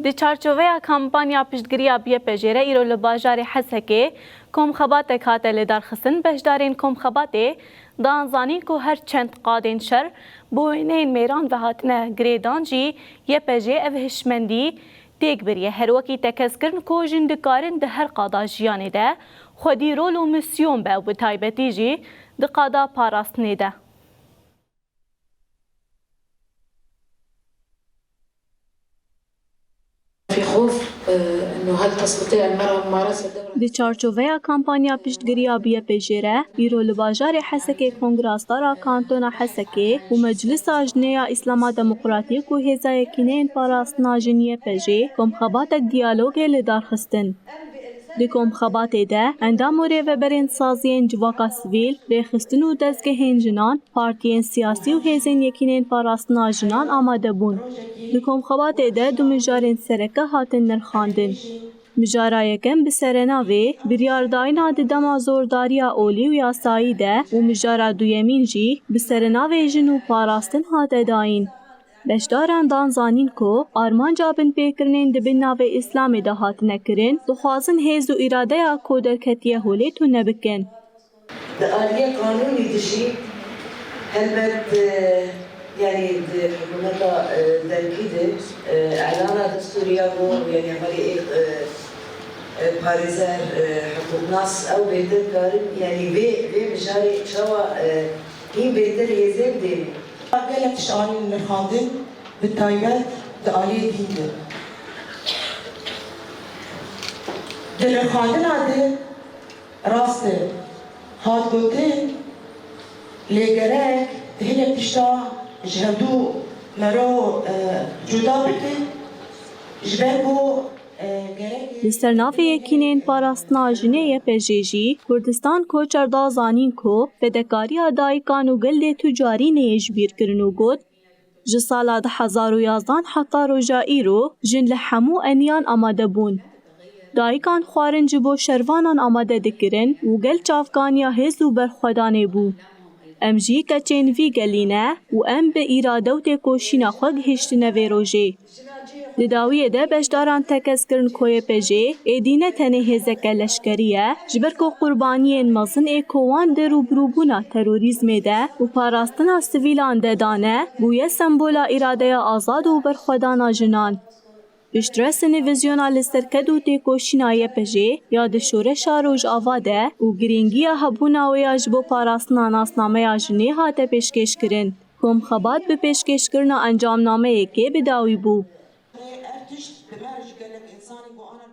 دی چارچوبه کمپانیا پشتگیری بیه پجره ایرو لباجار حسکه کم خبات کات لدار خسن بهدارین کم خباته دانزانی کو هر چند قادین شر بوینین میران و هاتنه گریدان جی یه پجه اوهشمندی تیگ بریه هر وکی تکس کرن کو جندکارن ده هر قادا جیانه ده خودی رول و مسیون به و تایبتی جی ده قادا پاراستنه ده. في خوف انه هل تستطيع المرأة ممارسة الدورة دی چارچوبه کمپانیا پشتگیری بیه پجره ایرو لباجار حسکه کنگراستارا کانتونا حسکه و مجلس آجنیا اسلاما دموکراتیک و هزای کنین پاراستنا جنیه پجه کم خبات دیالوگ لدار خستن. دی کم خبات ده اندام و برین سازین جواکا سویل ریخستن و دزگهین جنان پارتین سیاسی و هزین یکینین پاراستنا جنان آماده بون. دی کم خبات ده دو مجارین سرکه هاتن نرخاندن. مجارایکم بسرناوی بریارداینا ددما زورداریا اولی و یاسایی ده و مجارا دویمین جی بسرناوی جنو پاراستن هاته داین. بشداران دانزانین کو آرمان جابن پیکرنین دبن ناوی اسلامی ده هاتنه کرن دخوازن هیز و اراده یا کودرکتیه هولی تو نبکن. ده آلية قانوني تشي هلبت يعني حكومتها تأكيد إعلانات دستورية يعني عملية باريزر حقوق ناس أو بيتر كارم يعني بي مجاري شوا هي بيتر يزيد ديني. قالت تشتغلين الخادم بالتايبات دقالية ديني. دل الخادم هذا راسته هاد قوتين لقراك هي بتشتغل جهدو مرو جدا بده جبهو لسرناف یکینین پاراستنا جنیه پجیجی کردستان کوچر دازانین کو فدکاری ادای کانو گل تجاری نیجبیر کرنو گود جسالا 2011 حتی روجا ایرو جن لحمو انیان آماده بون. دایکان خوارن جبو شروانان آماده دکرن و گل چافکانیا هزو برخودانه بو. ام جی کچین وی گلینه و ام به ایراده و تکوشینا خواه هشتنه وی روژه. لداویه ده بشداران تکس کرن کوی پجه ایدینه تنه هزک لشکریه جبر کو قربانیین مزن ای کوان ده روبروبونا تروریزم ده و پاراستنا سویلان ده دانه بویه سمبولا اراده آزاد و برخودانا جنان. اشترس نویزیونا لسرکد و تکوشینای پجه یاد شورش روژ آواده و گرینگی هبونا و یاجبو پاراستنا ناسنامه یاجنه هاته پیشکش کرن. کم خبات به پیشکش کرنا انجام نامه که بداوی بو.